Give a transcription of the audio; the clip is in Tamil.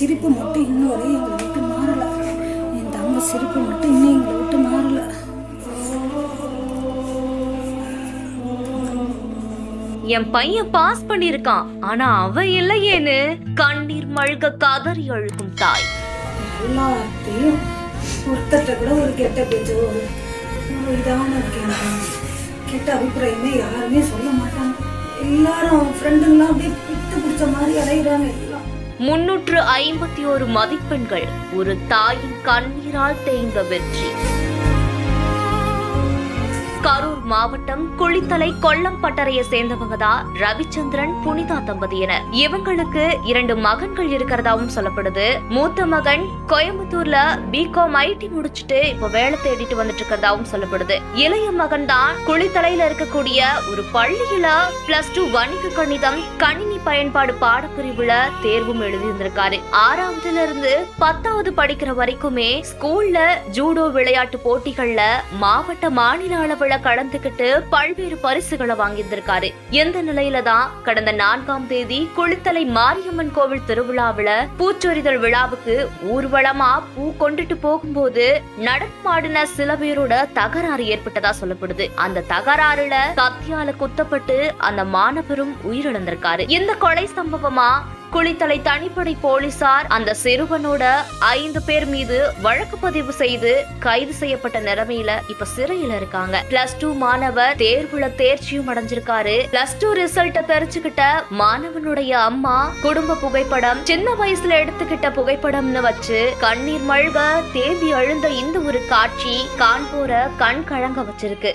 சிரிப்பு மட்டும் இன்னும் வரையும் எங்களை விட்டு மாறல. என் தங்க சிரிப்பு மட்டும் இன்னும் எங்களை விட்டு மாறல. என் பையன் பாஸ் பண்ணிருக்கான், ஆனா அவ இல்லையேன்னு கண்ணீர் மல்க கதறி அழுகும் தாய். எல்லாத்தையும் ஒருத்தட்ட கூட ஒரு கெட்ட பேச்சு, ஒரு இதான கெட்ட அபிப்பிராயமே யாருமே சொல்ல மாட்டாங்க. எல்லாரும் ஃப்ரெண்டுங்களாம் அப்படியே பித்து பிடிச்ச மாதிரி அடைகிறாங்க. எல்லாம் 351 மதிப்பெண்கள் ஒரு தாயின் கண்ணீரால் தேய்ந்த வெற்றி. கரூர் மாவட்டம் குளித்தலை கொல்லம்பட்டறையை சேர்ந்தவங்க தான் ரவிச்சந்திரன் புனிதா தம்பதியினர். இவங்களுக்கு 2 மகன்கள் இருக்கிறதாவும் சொல்லப்படுது. மூத்த மகன் கோயம்புத்தூர்ல பிகாம் ஐடி முடிச்சுட்டு இப்ப வேலை தேடிட்டு வந்துட்டு இருக்கிறதாவும் சொல்லப்படுது. இளைய மகன் தான் குளித்தலையில இருக்கக்கூடிய ஒரு பள்ளியில +2 வணிக கணிதம் கணினி பயன்பாடு பாடப்பிரிவுல தேர்வும் எழுதியிருந்திருக்காரு. 6வதுல இருந்து 10வது படிக்கிற வரைக்குமே ஸ்கூல்ல ஜூடோ விளையாட்டு போட்டிகள்ல மாவட்ட மாநில அளவில் கலந்துகிட்டு பல்வேறு பரிசுகளை வாங்கியிருந்திருக்காரு. இந்த நிலையில தான் கடந்த 4ஆம் தேதி குளித்தலை மாரியம்மன் கோவில் திருவிழாவில பூச்சொரிதல் விழாவுக்கு ஊர்வலமா பூ கொண்டுட்டு போகும்போது நடமாடின சில பேரோட தகராறு ஏற்பட்டதா சொல்லப்படுது. அந்த தகராறுல கத்தியால குத்தப்பட்டு அந்த மாணவரும் உயிரிழந்திருக்காரு. இந்த கொலை சம்பவமா குளித்தலை தனிப்படை போலீசார் அந்த சிறுவனோட 5 பேர் மீது வழக்கு பதிவு செய்து கைது செய்யப்பட்ட நிலைமையில இப்ப சிறையில இருக்காங்க. +2 மாணவர் தேர்வுல தேர்ச்சியும் அடைஞ்சிருக்காரு. +2 ரிசல்ட்ட தெரிஞ்சுக்கிட்ட மாணவனுடைய அம்மா குடும்ப புகைப்படம், சின்ன வயசுல எடுத்துக்கிட்ட புகைப்படம்னு வச்சு கண்ணீர் மல்க தேம்பி அழுந்த இந்த ஒரு காட்சி காண்போர கண் கலங்க வச்சிருக்கு.